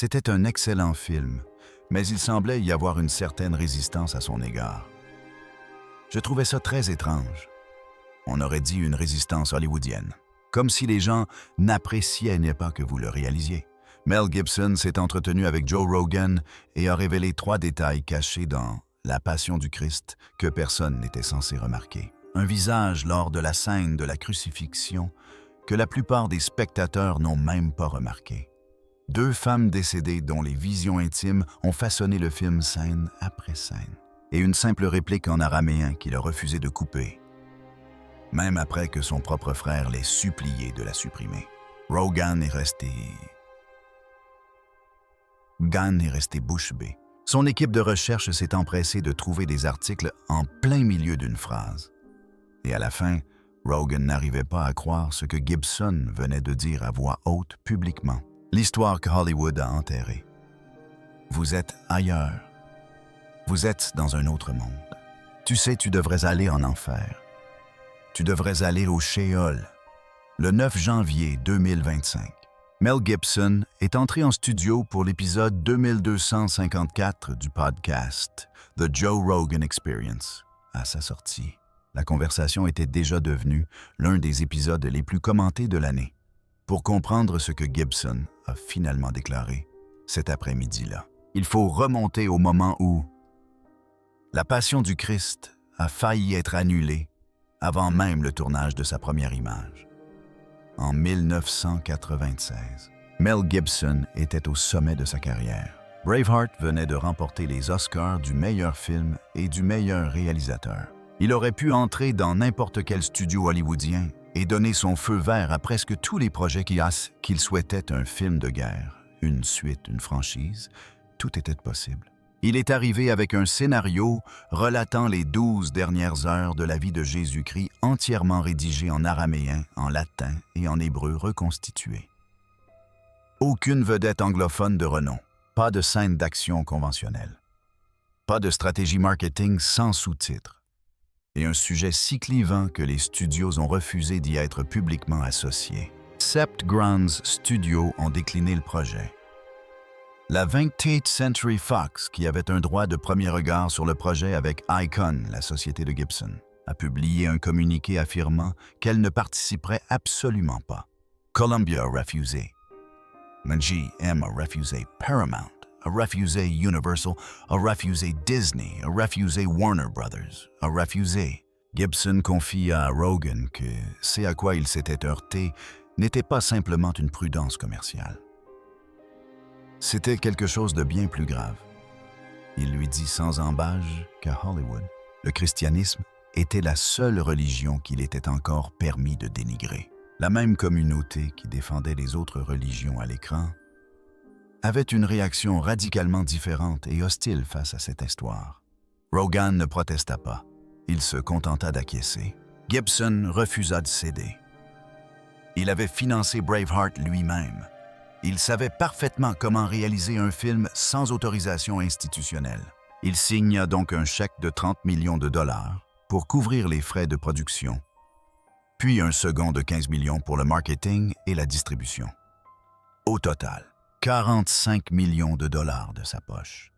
C'était un excellent film, mais il semblait y avoir une certaine résistance à son égard. Je trouvais ça très étrange. On aurait dit une résistance hollywoodienne, comme si les gens n'appréciaient pas que vous le réalisiez. Mel Gibson s'est entretenu avec Joe Rogan et a révélé 3 détails cachés dans La Passion du Christ que personne n'était censé remarquer. Un visage lors de la scène de la crucifixion que la plupart des spectateurs n'ont même pas remarqué. 2 femmes décédées dont les visions intimes ont façonné le film scène après scène. Et une simple réplique en araméen qu'il a refusé de couper, même après que son propre frère l'ait supplié de la supprimer. Rogan est resté bouche bée. Son équipe de recherche s'est empressée de trouver des articles en plein milieu d'une phrase. Et à la fin, Rogan n'arrivait pas à croire ce que Gibson venait de dire à voix haute publiquement. L'histoire que Hollywood a enterrée. Vous êtes ailleurs. Vous êtes dans un autre monde. Tu sais, tu devrais aller en enfer. Tu devrais aller au Sheol. Le 9 janvier 2025. Mel Gibson est entré en studio pour l'épisode 2254 du podcast The Joe Rogan Experience. À sa sortie, la conversation était déjà devenue l'un des épisodes les plus commentés de l'année. Pour comprendre ce que Gibson a finalement déclaré cet après-midi-là, il faut remonter au moment où La Passion du Christ a failli être annulée avant même le tournage de sa première image. En 1996, Mel Gibson était au sommet de sa carrière. Braveheart venait de remporter les Oscars du meilleur film et du meilleur réalisateur. Il aurait pu entrer dans n'importe quel studio hollywoodien et donner son feu vert à presque tous les projets qu'il souhaitait, un film de guerre, une suite, une franchise, tout était possible. Il est arrivé avec un scénario relatant les 12 dernières heures de la vie de Jésus-Christ entièrement rédigé en araméen, en latin et en hébreu reconstitué. Aucune vedette anglophone de renom, pas de scène d'action conventionnelle, pas de stratégie marketing sans sous-titres, et un sujet si clivant que les studios ont refusé d'y être publiquement associés. Sept Grands Studios ont décliné le projet. La 20th Century Fox, qui avait un droit de premier regard sur le projet avec Icon, la société de Gibson, a publié un communiqué affirmant qu'elle ne participerait absolument pas. Columbia a refusé. MGM a refusé. Paramount a refusé. Universal a refusé. Disney a refusé. Warner Brothers a refusé. Gibson confie à Rogan que ce à quoi il s'était heurté n'était pas simplement une prudence commerciale. C'était quelque chose de bien plus grave. Il lui dit sans embâche qu'à Hollywood, le christianisme était la seule religion qu'il était encore permis de dénigrer. La même communauté qui défendait les autres religions à l'écran avait une réaction radicalement différente et hostile face à cette histoire. Rogan ne protesta pas. Il se contenta d'acquiescer. Gibson refusa de céder. Il avait financé Braveheart lui-même. Il savait parfaitement comment réaliser un film sans autorisation institutionnelle. Il signa donc un chèque de 30 millions de dollars pour couvrir les frais de production, puis un second de 15 millions pour le marketing et la distribution. Au total, 45 millions de dollars de sa poche.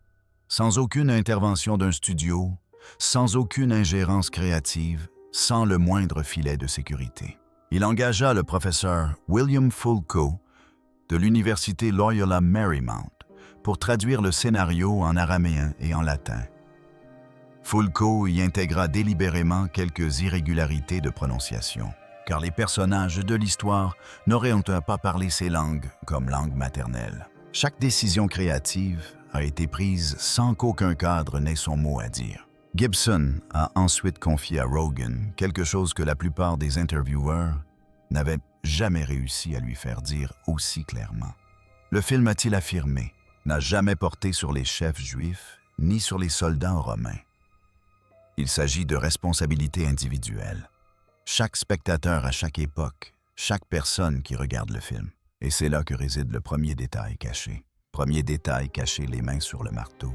Sans aucune intervention d'un studio, sans aucune ingérence créative, sans le moindre filet de sécurité. Il engagea le professeur William Fulco de l'université Loyola Marymount pour traduire le scénario en araméen et en latin. Fulco y intégra délibérément quelques irrégularités de prononciation, car les personnages de l'histoire n'auraient pas parlé ces langues comme langue maternelle. Chaque décision créative a été prise sans qu'aucun cadre n'ait son mot à dire. Gibson a ensuite confié à Rogan quelque chose que la plupart des intervieweurs n'avaient jamais réussi à lui faire dire aussi clairement. Le film, a-t-il affirmé, n'a jamais porté sur les chefs juifs ni sur les soldats romains. Il s'agit de responsabilités individuelles. Chaque spectateur à chaque époque, chaque personne qui regarde le film. Et c'est là que réside le premier détail caché. Premier détail caché, les mains sur le marteau.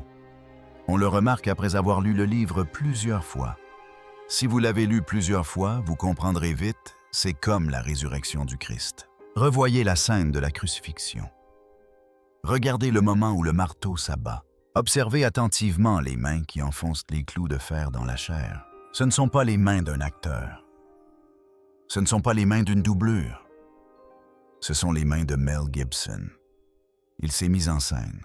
On le remarque après avoir lu le livre plusieurs fois. Si vous l'avez lu plusieurs fois, vous comprendrez vite, c'est comme la résurrection du Christ. Revoyez la scène de la crucifixion. Regardez le moment où le marteau s'abat. Observez attentivement les mains qui enfoncent les clous de fer dans la chair. Ce ne sont pas les mains d'un acteur. Ce ne sont pas les mains d'une doublure. Ce sont les mains de Mel Gibson. Il s'est mis en scène.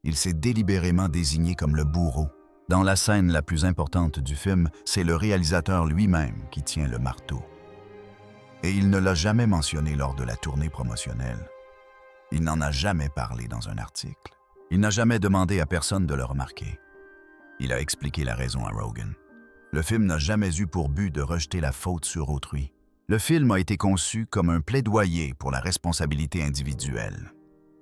Il s'est délibérément désigné comme le bourreau. Dans la scène la plus importante du film, c'est le réalisateur lui-même qui tient le marteau. Et il ne l'a jamais mentionné lors de la tournée promotionnelle. Il n'en a jamais parlé dans un article. Il n'a jamais demandé à personne de le remarquer. Il a expliqué la raison à Rogen. Le film n'a jamais eu pour but de rejeter la faute sur autrui. Le film a été conçu comme un plaidoyer pour la responsabilité individuelle.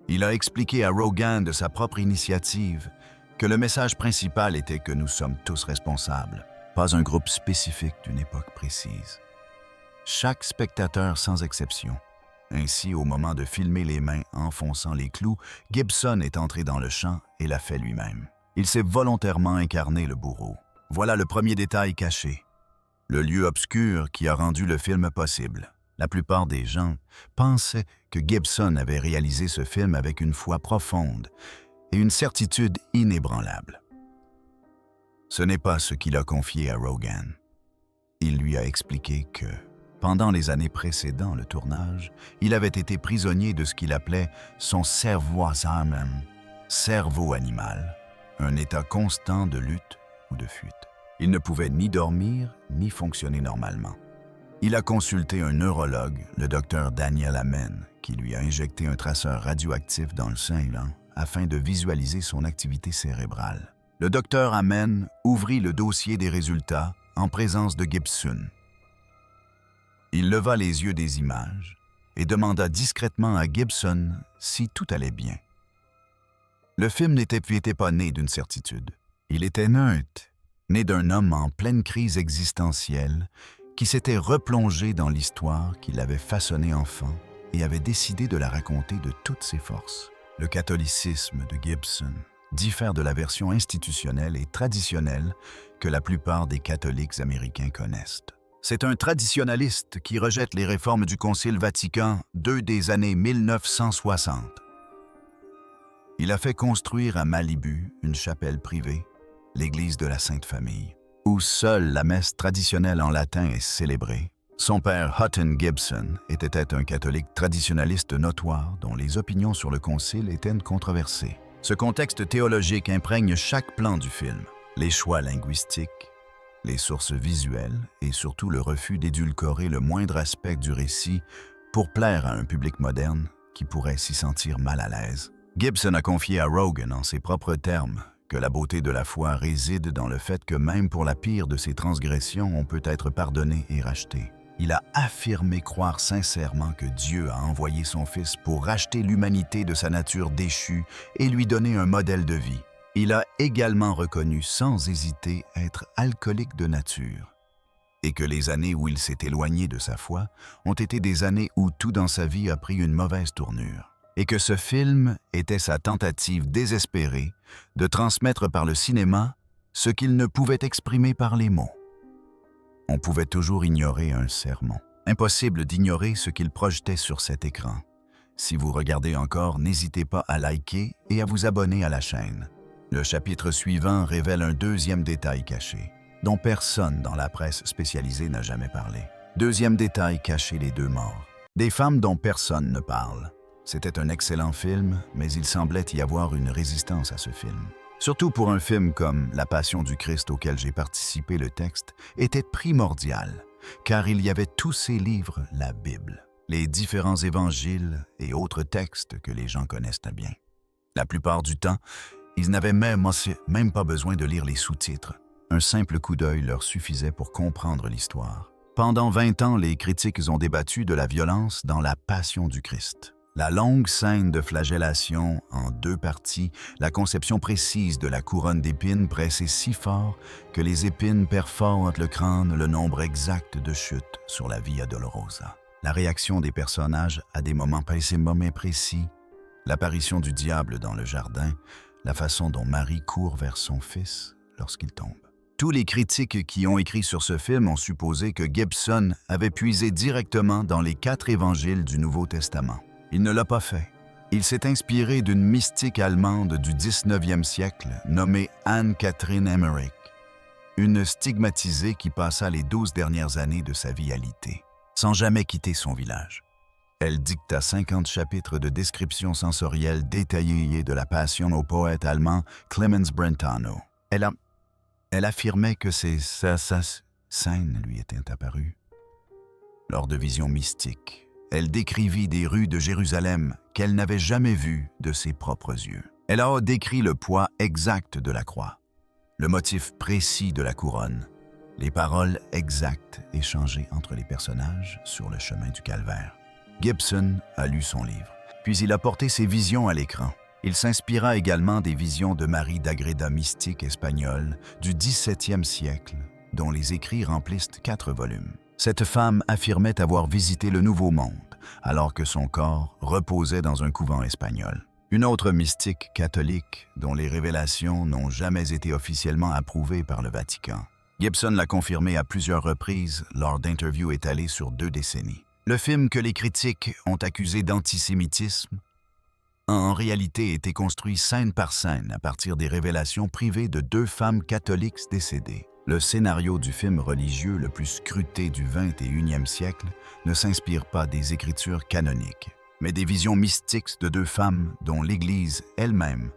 Il a expliqué à Rogen de sa propre initiative que le message principal était que nous sommes tous responsables, pas un groupe spécifique d'une époque précise. Chaque spectateur sans exception. Ainsi, au moment de filmer les mains enfonçant les clous, Gibson est entré dans le champ et l'a fait lui-même. Il s'est volontairement incarné le bourreau. Voilà le premier détail caché. Le lieu obscur qui a rendu le film possible. La plupart des gens pensaient que Gibson avait réalisé ce film avec une foi profonde et une certitude inébranlable. Ce n'est pas ce qu'il a confié à Rogen. Il lui a expliqué que, pendant les années précédant le tournage, il avait été prisonnier de ce qu'il appelait son Cerveau-Samen, cerveau animal, un état constant de lutte ou de fuite. Il ne pouvait ni dormir ni fonctionner normalement. Il a consulté un neurologue, le docteur Daniel Amen, qui lui a injecté un traceur radioactif dans le sein afin de visualiser son activité cérébrale. Le docteur Amen ouvrit le dossier des résultats en présence de Gibson. Il leva les yeux des images et demanda discrètement à Gibson si tout allait bien. Le film n'était pas né d'une certitude. Il était neutre, né d'un homme en pleine crise existentielle qui s'était replongé dans l'histoire qu'il avait façonnée enfant et avait décidé de la raconter de toutes ses forces. Le catholicisme de Gibson diffère de la version institutionnelle et traditionnelle que la plupart des catholiques américains connaissent. C'est un traditionnaliste qui rejette les réformes du Concile Vatican II des années 1960. Il a fait construire à Malibu une chapelle privée, l'église de la Sainte Famille, où seule la messe traditionnelle en latin est célébrée. Son père, Hutton Gibson, était un catholique traditionnaliste notoire dont les opinions sur le concile étaient controversées. Ce contexte théologique imprègne chaque plan du film. Les choix linguistiques, les sources visuelles et surtout le refus d'édulcorer le moindre aspect du récit pour plaire à un public moderne qui pourrait s'y sentir mal à l'aise. Gibson a confié à Rogen en ses propres termes que la beauté de la foi réside dans le fait que même pour la pire de ses transgressions, on peut être pardonné et racheté. Il a affirmé croire sincèrement que Dieu a envoyé son Fils pour racheter l'humanité de sa nature déchue et lui donner un modèle de vie. Il a également reconnu sans hésiter être alcoolique de nature et que les années où il s'est éloigné de sa foi ont été des années où tout dans sa vie a pris une mauvaise tournure et que ce film était sa tentative désespérée de transmettre par le cinéma ce qu'il ne pouvait exprimer par les mots. On pouvait toujours ignorer un sermon. Impossible d'ignorer ce qu'il projetait sur cet écran. Si vous regardez encore, n'hésitez pas à liker et à vous abonner à la chaîne. Le chapitre suivant révèle un deuxième détail caché, dont personne dans la presse spécialisée n'a jamais parlé. Deuxième détail caché, les deux morts. Des femmes dont personne ne parle. C'était un excellent film, mais il semblait y avoir une résistance à ce film. Surtout pour un film comme La Passion du Christ auquel j'ai participé, le texte était primordial, car il y avait tous ces livres, la Bible, les différents évangiles et autres textes que les gens connaissent bien. La plupart du temps, ils n'avaient même pas besoin de lire les sous-titres. Un simple coup d'œil leur suffisait pour comprendre l'histoire. Pendant 20 ans, les critiques ont débattu de la violence dans La Passion du Christ. La longue scène de flagellation en deux parties, la conception précise de la couronne d'épines pressée si fort que les épines perforent le crâne, le nombre exact de chutes sur la Via Dolorosa. La réaction des personnages à des moments précis, l'apparition du diable dans le jardin, la façon dont Marie court vers son fils lorsqu'il tombe. Tous les critiques qui ont écrit sur ce film ont supposé que Gibson avait puisé directement dans les 4 évangiles du Nouveau Testament. Il ne l'a pas fait. Il s'est inspiré d'une mystique allemande du 19e siècle nommée Anne-Catherine Emmerich, une stigmatisée qui passa les 12 dernières années de sa vie alitée, sans jamais quitter son village. Elle dicta 50 chapitres de descriptions sensorielles détaillées de la passion au poète allemand Clemens Brentano. Elle affirmait que ces scènes lui étaient apparues lors de visions mystiques. Elle décrivit des rues de Jérusalem qu'elle n'avait jamais vues de ses propres yeux. Elle a décrit le poids exact de la croix, le motif précis de la couronne, les paroles exactes échangées entre les personnages sur le chemin du calvaire. Gibson a lu son livre, puis il a porté ses visions à l'écran. Il s'inspira également des visions de Marie d'Agreda, mystique espagnole du XVIIe siècle, dont les écrits remplissent 4 volumes. Cette femme affirmait avoir visité le Nouveau Monde, alors que son corps reposait dans un couvent espagnol. Une autre mystique catholique, dont les révélations n'ont jamais été officiellement approuvées par le Vatican. Gibson l'a confirmé à plusieurs reprises lors d'interviews étalées sur 2 décennies. Le film que les critiques ont accusé d'antisémitisme a en réalité été construit scène par scène à partir des révélations privées de 2 femmes catholiques décédées. Le scénario du film religieux le plus scruté du 21e siècle ne s'inspire pas des écritures canoniques, mais des visions mystiques de 2 femmes dont l'Église elle-même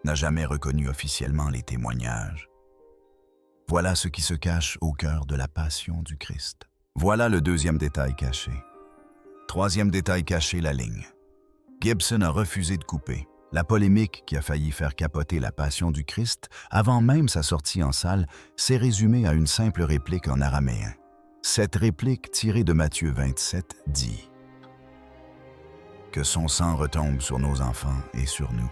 n'a jamais reconnu officiellement les témoignages. Voilà ce qui se cache au cœur de la passion du Christ. Voilà le 2e détail caché. 3e détail caché, la ligne. Gibson a refusé de couper. La polémique qui a failli faire capoter la passion du Christ avant même sa sortie en salle s'est résumée à une simple réplique en araméen. Cette réplique tirée de Matthieu 27 dit « Que son sang retombe sur nos enfants et sur nous. »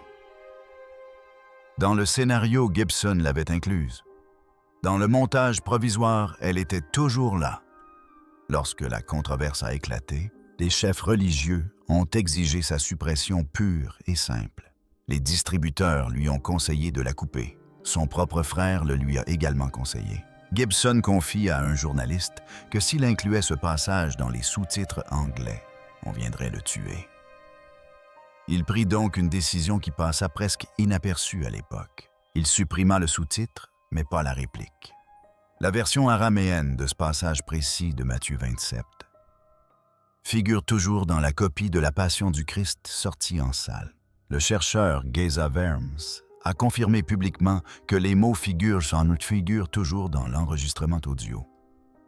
Dans le scénario, Gibson l'avait incluse. Dans le montage provisoire, elle était toujours là. Lorsque la controverse a éclaté, les chefs religieux ont exigé sa suppression pure et simple. Les distributeurs lui ont conseillé de la couper. Son propre frère le lui a également conseillé. Gibson confie à un journaliste que s'il incluait ce passage dans les sous-titres anglais, on viendrait le tuer. Il prit donc une décision qui passa presque inaperçue à l'époque. Il supprima le sous-titre, mais pas la réplique. La version araméenne de ce passage précis de Matthieu 27 figure toujours dans la copie de la Passion du Christ sortie en salle. Le chercheur Geza Vermes a confirmé publiquement que les mots figurent toujours dans l'enregistrement audio.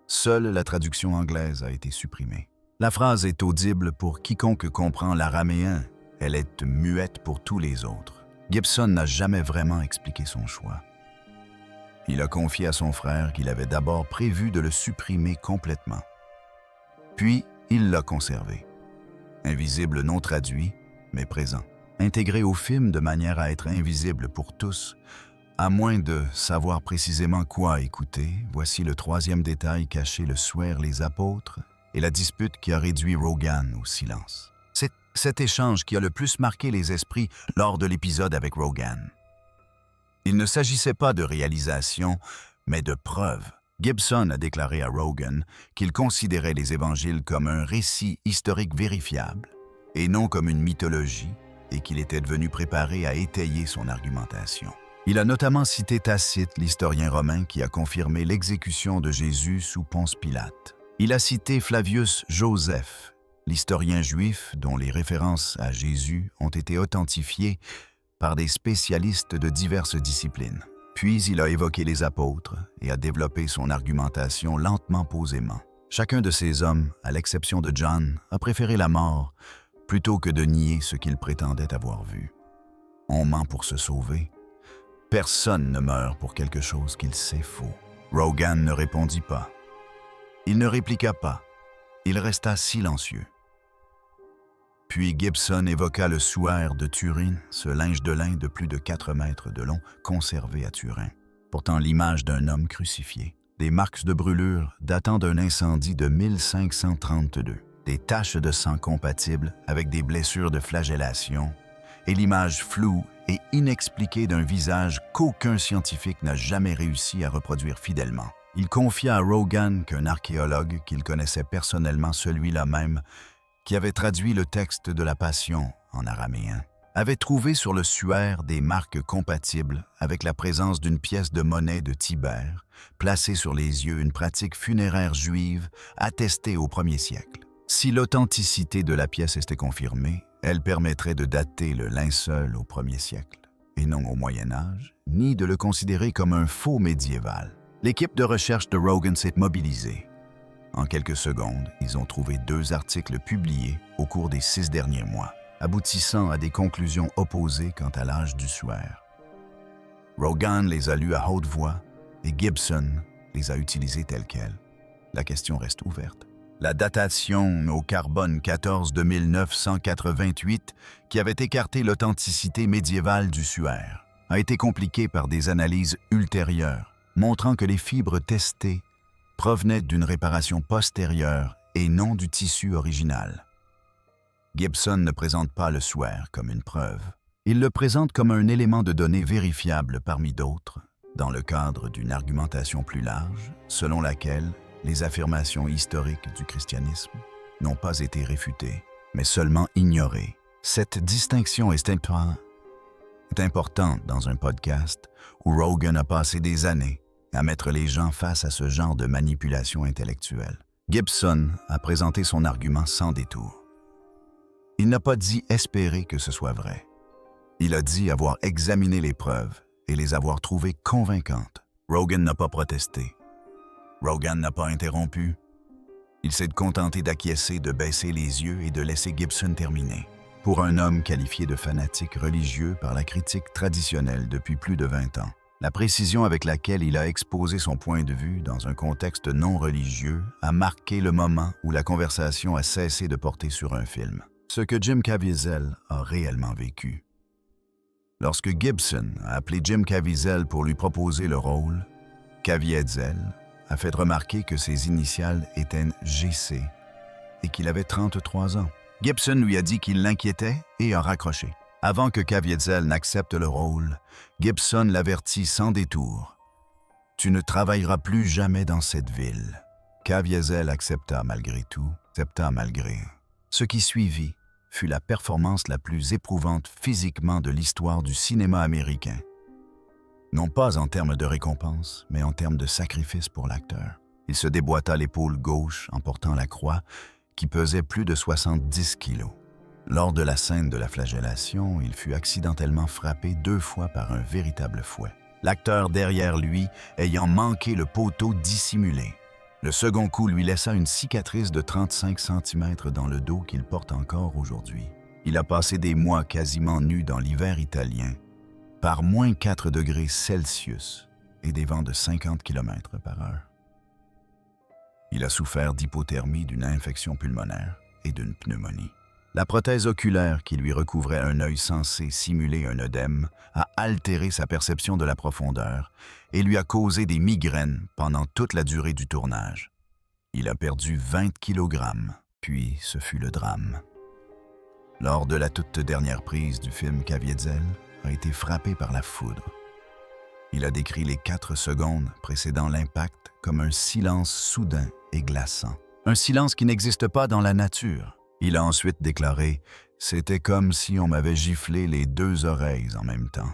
Seule la traduction anglaise a été supprimée. La phrase est audible pour quiconque comprend l'araméen. Elle est muette pour tous les autres. Gibson n'a jamais vraiment expliqué son choix. Il a confié à son frère qu'il avait d'abord prévu de le supprimer complètement. Puis, il l'a conservé. Invisible non traduit, mais présent. Intégré au film de manière à être invisible pour tous, à moins de savoir précisément quoi écouter, voici le 3e détail caché, le suaire les apôtres et la dispute qui a réduit Rogan au silence. C'est cet échange qui a le plus marqué les esprits lors de l'épisode avec Rogan. Il ne s'agissait pas de réalisation, mais de preuve. Gibson a déclaré à Rogan qu'il considérait les évangiles comme un récit historique vérifiable et non comme une mythologie, et qu'il était devenu préparé à étayer son argumentation. Il a notamment cité Tacite, l'historien romain, qui a confirmé l'exécution de Jésus sous Ponce Pilate. Il a cité Flavius Joseph, l'historien juif dont les références à Jésus ont été authentifiées par des spécialistes de diverses disciplines. Puis il a évoqué les apôtres et a développé son argumentation lentement, posément. Chacun de ces hommes, à l'exception de John, a préféré la mort plutôt que de nier ce qu'il prétendait avoir vu. On ment pour se sauver. Personne ne meurt pour quelque chose qu'il sait faux. Rogan ne répondit pas. Il ne répliqua pas. Il resta silencieux. Puis Gibson évoqua le suaire de Turin, ce linge de lin de plus de 4 mètres de long conservé à Turin, portant l'image d'un homme crucifié. Des marques de brûlure datant d'un incendie de 1532. Des taches de sang compatibles avec des blessures de flagellation et l'image floue et inexpliquée d'un visage qu'aucun scientifique n'a jamais réussi à reproduire fidèlement. Il confia à Rogan qu'un archéologue qu'il connaissait personnellement, celui-là même, qui avait traduit le texte de la Passion en araméen, avait trouvé sur le suaire des marques compatibles avec la présence d'une pièce de monnaie de Tibère, placée sur les yeux, une pratique funéraire juive attestée au 1er siècle. Si l'authenticité de la pièce était confirmée, elle permettrait de dater le linceul au 1er siècle, et non au Moyen Âge, ni de le considérer comme un faux médiéval. L'équipe de recherche de Rogan s'est mobilisée. En quelques secondes, ils ont trouvé 2 articles publiés au cours des 6 derniers mois, aboutissant à des conclusions opposées quant à l'âge du suaire. Rogan les a lus à haute voix et Gibson les a utilisés tels quels. La question reste ouverte. La datation au carbone 14 de 1988, qui avait écarté l'authenticité médiévale du suaire, a été compliquée par des analyses ultérieures, montrant que les fibres testées provenaient d'une réparation postérieure et non du tissu original. Gibson ne présente pas le suaire comme une preuve. Il le présente comme un élément de données vérifiable parmi d'autres, dans le cadre d'une argumentation plus large, selon laquelle les affirmations historiques du christianisme n'ont pas été réfutées, mais seulement ignorées. Cette distinction est importante dans un podcast où Rogan a passé des années à mettre les gens face à ce genre de manipulation intellectuelle. Gibson a présenté son argument sans détour. Il n'a pas dit espérer que ce soit vrai. Il a dit avoir examiné les preuves et les avoir trouvées convaincantes. Rogan n'a pas protesté. Rogan n'a pas interrompu. Il s'est contenté d'acquiescer, de baisser les yeux et de laisser Gibson terminer. Pour un homme qualifié de fanatique religieux par la critique traditionnelle depuis plus de 20 ans, la précision avec laquelle il a exposé son point de vue dans un contexte non religieux a marqué le moment où la conversation a cessé de porter sur un film. Ce que Jim Caviezel a réellement vécu. Lorsque Gibson a appelé Jim Caviezel pour lui proposer le rôle, Caviezel a fait remarquer que ses initiales étaient GC et qu'il avait 33 ans. Gibson lui a dit qu'il l'inquiétait et a raccroché. Avant que Caviezel n'accepte le rôle, Gibson l'avertit sans détour. « Tu ne travailleras plus jamais dans cette ville. » Caviezel accepta malgré tout, Ce qui suivit fut la performance la plus éprouvante physiquement de l'histoire du cinéma américain. Non pas en termes de récompense, mais en termes de sacrifice pour l'acteur. Il se déboîta l'épaule gauche en portant la croix, qui pesait plus de 70 kilos. Lors de la scène de la flagellation, il fut accidentellement frappé 2 fois par un véritable fouet, l'acteur derrière lui ayant manqué le poteau dissimulé. Le second coup lui laissa une cicatrice de 35 cm dans le dos qu'il porte encore aujourd'hui. Il a passé des mois quasiment nu dans l'hiver italien, par moins 4 degrés Celsius et des vents de 50 km/h. Il a souffert d'hypothermie, d'une infection pulmonaire et d'une pneumonie. La prothèse oculaire qui lui recouvrait un œil censé simuler un œdème a altéré sa perception de la profondeur et lui a causé des migraines pendant toute la durée du tournage. Il a perdu 20 kg, puis ce fut le drame. Lors de la toute dernière prise du film, Caviezel a été frappé par la foudre. Il a décrit les 4 secondes précédant l'impact comme un silence soudain et glaçant. Un silence qui n'existe pas dans la nature. Il a ensuite déclaré « C'était comme si on m'avait giflé les 2 oreilles en même temps. »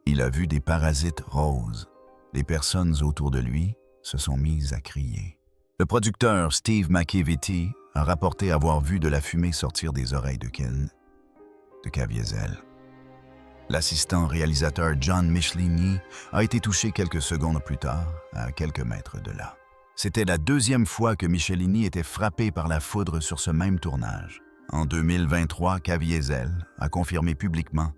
Il a vu des parasites roses. Les personnes autour de lui se sont mises à crier. Le producteur Steve McEvity a rapporté avoir vu de la fumée sortir des oreilles de Caviezel. L'assistant réalisateur John Michelini a été touché quelques secondes plus tard, à quelques mètres de là. C'était la 2e fois que Michelini était frappé par la foudre sur ce même tournage. En 2023, Caviezel a confirmé publiquement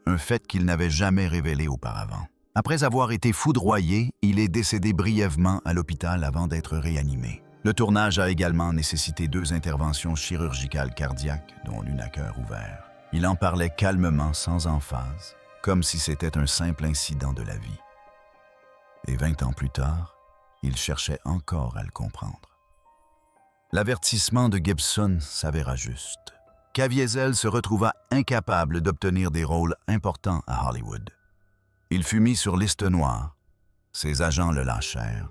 un fait qu'il n'avait jamais révélé auparavant. Après avoir été foudroyé, il est décédé brièvement à l'hôpital avant d'être réanimé. Le tournage a également nécessité 2 interventions chirurgicales cardiaques, dont l'une à cœur ouvert. Il en parlait calmement, sans emphase, comme si c'était un simple incident de la vie. Et 20 ans plus tard, il cherchait encore à le comprendre. L'avertissement de Gibson s'avéra juste. Caviezel se retrouva incapable d'obtenir des rôles importants à Hollywood. Il fut mis sur liste noire. Ses agents le lâchèrent.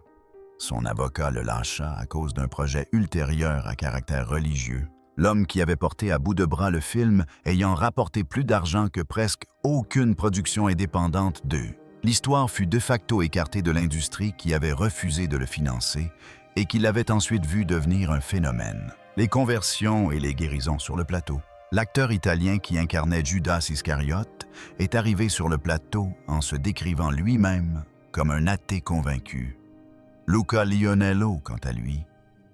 Son avocat le lâcha à cause d'un projet ultérieur à caractère religieux. L'homme qui avait porté à bout de bras le film ayant rapporté plus d'argent que presque aucune production indépendante d'eux. L'histoire fut de facto écartée de l'industrie qui avait refusé de le financer et qui l'avait ensuite vu devenir un phénomène. Les conversions et les guérisons sur le plateau. L'acteur italien qui incarnait Judas Iscariote est arrivé sur le plateau en se décrivant lui-même comme un athée convaincu. Luca Lionello, quant à lui,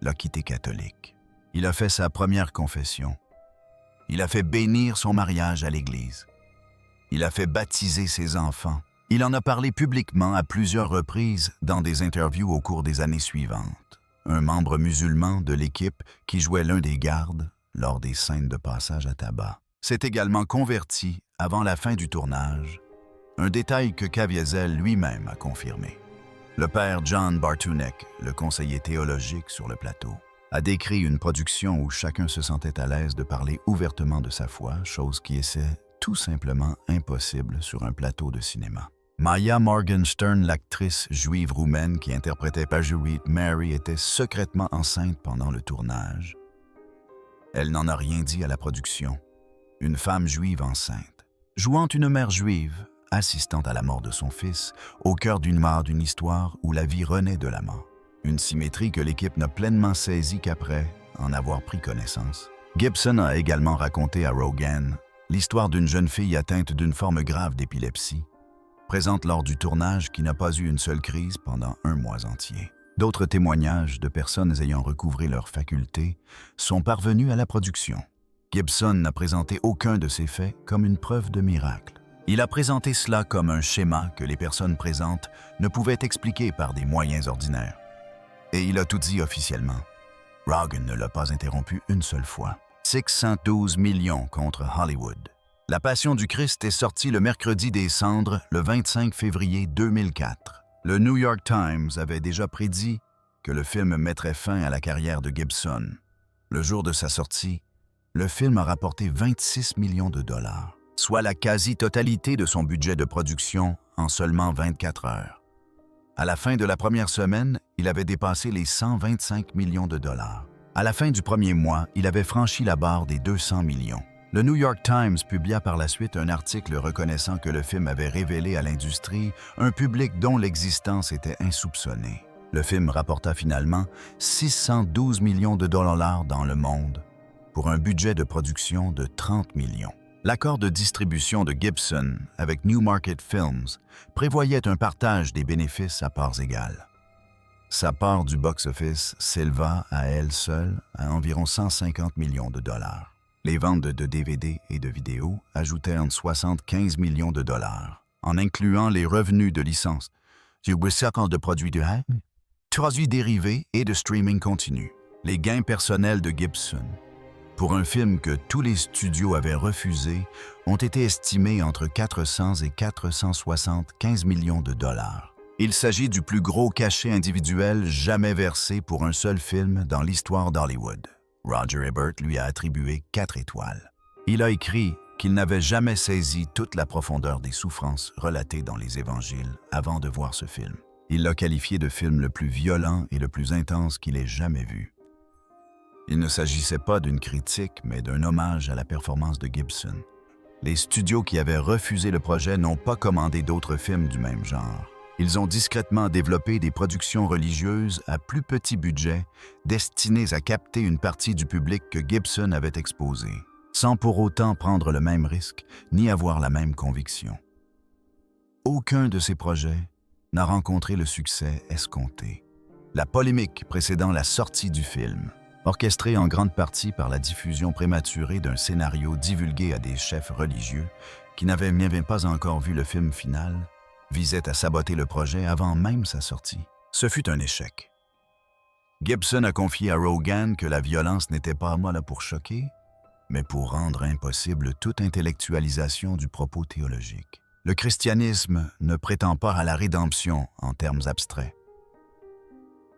l'a quitté catholique. Il a fait sa première confession. Il a fait bénir son mariage à l'Église. Il a fait baptiser ses enfants. Il en a parlé publiquement à plusieurs reprises dans des interviews au cours des années suivantes. Un membre musulman de l'équipe qui jouait l'un des gardes lors des scènes de passage à tabac s'est également converti avant la fin du tournage, un détail que Caviezel lui-même a confirmé. Le père John Bartunek, le conseiller théologique sur le plateau, a décrit une production où chacun se sentait à l'aise de parler ouvertement de sa foi, chose qui était tout simplement impossible sur un plateau de cinéma. Maya Morgenstern, l'actrice juive roumaine qui interprétait Marguerite Mary, était secrètement enceinte pendant le tournage. Elle n'en a rien dit à la production. Une femme juive enceinte, jouant une mère juive, assistant à la mort de son fils, au cœur d'une histoire où la vie renaît de la mort. Une symétrie que l'équipe n'a pleinement saisie qu'après en avoir pris connaissance. Gibson a également raconté à Rogan l'histoire d'une jeune fille atteinte d'une forme grave d'épilepsie, présente lors du tournage qui n'a pas eu une seule crise pendant un mois entier. D'autres témoignages de personnes ayant recouvré leurs facultés sont parvenus à la production. Gibson n'a présenté aucun de ces faits comme une preuve de miracle. Il a présenté cela comme un schéma que les personnes présentes ne pouvaient expliquer par des moyens ordinaires. Et il a tout dit officiellement. Rogan ne l'a pas interrompu une seule fois. 612 millions contre Hollywood. La Passion du Christ est sortie le mercredi des Cendres, le 25 février 2004. Le New York Times avait déjà prédit que le film mettrait fin à la carrière de Gibson. Le jour de sa sortie, le film a rapporté 26 millions de dollars, soit la quasi-totalité de son budget de production en seulement 24 heures. À la fin de la première semaine, il avait dépassé les 125 millions de dollars. À la fin du premier mois, il avait franchi la barre des 200 millions. Le New York Times publia par la suite un article reconnaissant que le film avait révélé à l'industrie un public dont l'existence était insoupçonnée. Le film rapporta finalement 612 millions de dollars dans le monde, pour un budget de production de 30 millions. L'accord de distribution de Gibson avec Newmarket Films prévoyait un partage des bénéfices à parts égales. Sa part du box-office s'éleva à elle seule à environ 150 millions de dollars. Les ventes de DVD et de vidéos ajoutaient entre 75 millions de dollars, en incluant les revenus de licence, du recycle de produits de produits dérivés et de streaming continu. Les gains personnels de Gibson, pour un film que tous les studios avaient refusé, ont été estimés entre 400 et 475 millions de dollars. Il s'agit du plus gros cachet individuel jamais versé pour un seul film dans l'histoire d'Hollywood. Roger Ebert lui a attribué 4 étoiles. Il a écrit qu'il n'avait jamais saisi toute la profondeur des souffrances relatées dans les évangiles avant de voir ce film. Il l'a qualifié de film le plus violent et le plus intense qu'il ait jamais vu. Il ne s'agissait pas d'une critique, mais d'un hommage à la performance de Gibson. Les studios qui avaient refusé le projet n'ont pas commandé d'autres films du même genre. Ils ont discrètement développé des productions religieuses à plus petit budget destinées à capter une partie du public que Gibson avait exposé, sans pour autant prendre le même risque ni avoir la même conviction. Aucun de ces projets n'a rencontré le succès escompté. La polémique précédant la sortie du film, orchestrée en grande partie par la diffusion prématurée d'un scénario divulgué à des chefs religieux qui n'avaient même pas encore vu le film final, visait à saboter le projet avant même sa sortie. Ce fut un échec. Gibson a confié à Rogan que la violence n'était pas là pour choquer, mais pour rendre impossible toute intellectualisation du propos théologique. Le christianisme ne prétend pas à la rédemption en termes abstraits.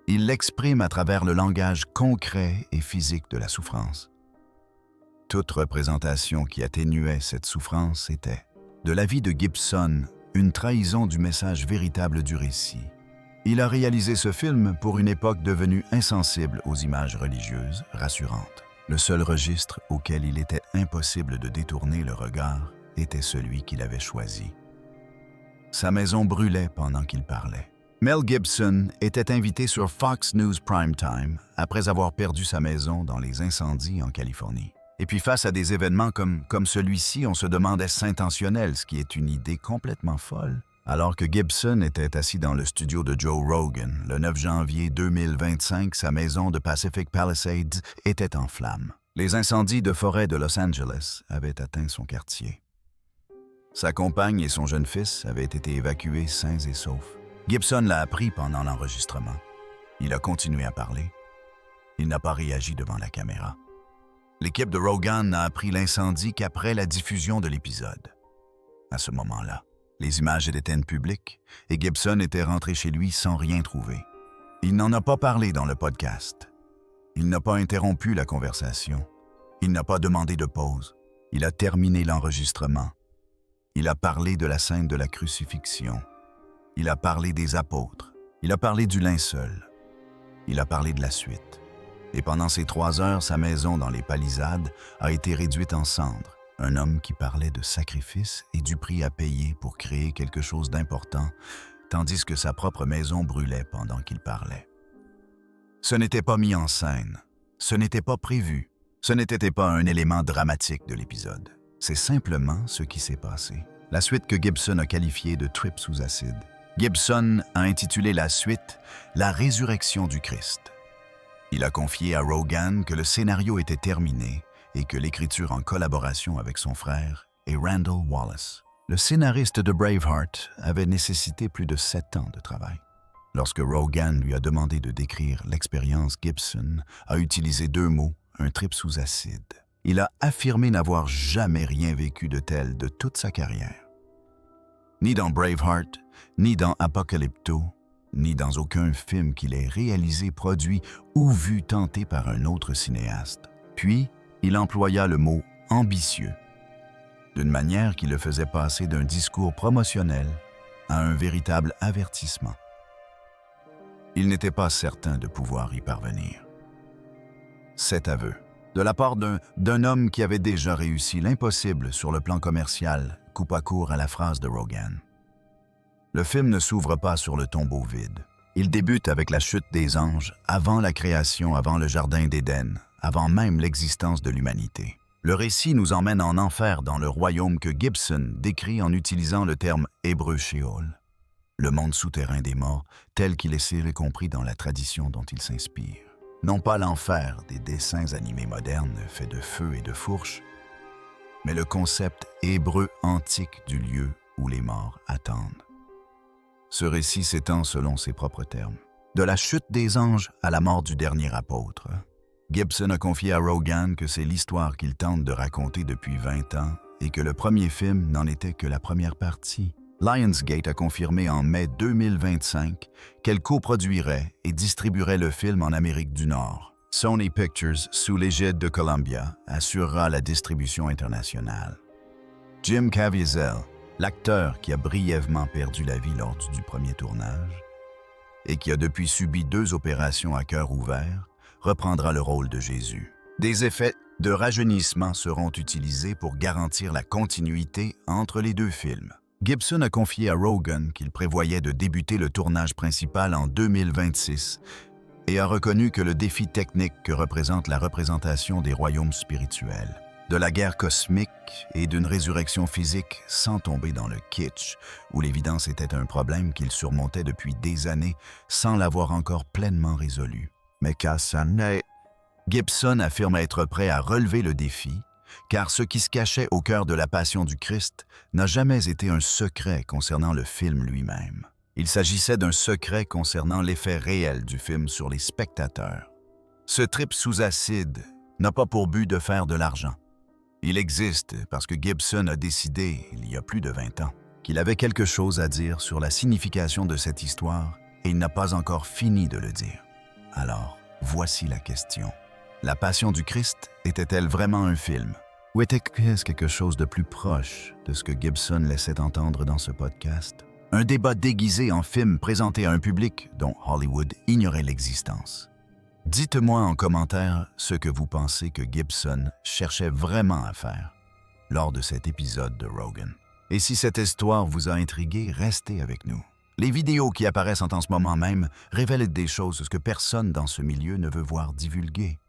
Il l'exprime à travers le langage concret et physique de la souffrance. Toute représentation qui atténuait cette souffrance était, de l'avis de Gibson, une trahison du message véritable du récit. Il a réalisé ce film pour une époque devenue insensible aux images religieuses rassurantes. Le seul registre auquel il était impossible de détourner le regard était celui qu'il avait choisi. Sa maison brûlait pendant qu'il parlait. Mel Gibson était invité sur Fox News Primetime après avoir perdu sa maison dans les incendies en Californie. Et puis face à des événements comme celui-ci, on se demande est-ce intentionnel, ce qui est une idée complètement folle. Alors que Gibson était assis dans le studio de Joe Rogan, le 9 janvier 2025, sa maison de Pacific Palisades était en flammes. Les incendies de forêt de Los Angeles avaient atteint son quartier. Sa compagne et son jeune fils avaient été évacués sains et saufs. Gibson l'a appris pendant l'enregistrement. Il a continué à parler. Il n'a pas réagi devant la caméra. L'équipe de Rogan n'a appris l'incendie qu'après la diffusion de l'épisode. À ce moment-là, les images étaient publiques et Gibson était rentré chez lui sans rien trouver. Il n'en a pas parlé dans le podcast. Il n'a pas interrompu la conversation. Il n'a pas demandé de pause. Il a terminé l'enregistrement. Il a parlé de la scène de la crucifixion. Il a parlé des apôtres. Il a parlé du linceul. Il a parlé de la suite. Et pendant ces 3 heures, sa maison dans les Palisades a été réduite en cendres. Un homme qui parlait de sacrifice et du prix à payer pour créer quelque chose d'important, tandis que sa propre maison brûlait pendant qu'il parlait. Ce n'était pas mis en scène. Ce n'était pas prévu. Ce n'était pas un élément dramatique de l'épisode. C'est simplement ce qui s'est passé. La suite que Gibson a qualifiée de trip sous acide. Gibson a intitulé la suite « La résurrection du Christ ». Il a confié à Rogan que le scénario était terminé et que l'écriture en collaboration avec son frère est Randall Wallace. Le scénariste de Braveheart avait nécessité plus de 7 ans de travail. Lorsque Rogan lui a demandé de décrire l'expérience, Gibson a utilisé 2 mots, un trip sous acide. Il a affirmé n'avoir jamais rien vécu de tel de toute sa carrière. Ni dans Braveheart, ni dans Apocalypto, ni dans aucun film qu'il ait réalisé, produit ou vu tenté par un autre cinéaste. Puis, il employa le mot « ambitieux », d'une manière qui le faisait passer d'un discours promotionnel à un véritable avertissement. Il n'était pas certain de pouvoir y parvenir. Cet aveu, de la part d'un homme qui avait déjà réussi l'impossible sur le plan commercial, coupa court à la phrase de Rogan. Le film ne s'ouvre pas sur le tombeau vide. Il débute avec la chute des anges, avant la création, avant le jardin d'Éden, avant même l'existence de l'humanité. Le récit nous emmène en enfer dans le royaume que Gibson décrit en utilisant le terme hébreu Sheol, le monde souterrain des morts tel qu'il est compris dans la tradition dont il s'inspire. Non pas l'enfer des dessins animés modernes faits de feu et de fourches, mais le concept hébreu antique du lieu où les morts attendent. Ce récit s'étend selon ses propres termes. De la chute des anges à la mort du dernier apôtre, Gibson a confié à Rogan que c'est l'histoire qu'il tente de raconter depuis 20 ans et que le premier film n'en était que la première partie. Lionsgate a confirmé en mai 2025 qu'elle coproduirait et distribuerait le film en Amérique du Nord. Sony Pictures, sous l'égide de Columbia, assurera la distribution internationale. Jim Caviezel, l'acteur qui a brièvement perdu la vie lors du premier tournage et qui a depuis subi 2 opérations à cœur ouvert, reprendra le rôle de Jésus. Des effets de rajeunissement seront utilisés pour garantir la continuité entre les 2 films. Gibson a confié à Rogan qu'il prévoyait de débuter le tournage principal en 2026 et a reconnu que le défi technique que représente la représentation des royaumes spirituels, de la guerre cosmique et d'une résurrection physique sans tomber dans le kitsch, où l'évidence était un problème qu'il surmontait depuis des années sans l'avoir encore pleinement résolu. Mais qu'à ça n'est, Gibson affirme être prêt à relever le défi, car ce qui se cachait au cœur de la passion du Christ n'a jamais été un secret concernant le film lui-même. Il s'agissait d'un secret concernant l'effet réel du film sur les spectateurs. Ce trip sous acide n'a pas pour but de faire de l'argent. Il existe parce que Gibson a décidé, il y a plus de 20 ans, qu'il avait quelque chose à dire sur la signification de cette histoire et il n'a pas encore fini de le dire. Alors, voici la question. La Passion du Christ était-elle vraiment un film? Ou était-ce quelque chose de plus proche de ce que Gibson laissait entendre dans ce podcast? Un débat déguisé en film présenté à un public dont Hollywood ignorait l'existence. Dites-moi en commentaire ce que vous pensez que Gibson cherchait vraiment à faire lors de cet épisode de Rogan. Et si cette histoire vous a intrigué, restez avec nous. Les vidéos qui apparaissent en ce moment même révèlent des choses que personne dans ce milieu ne veut voir divulguer.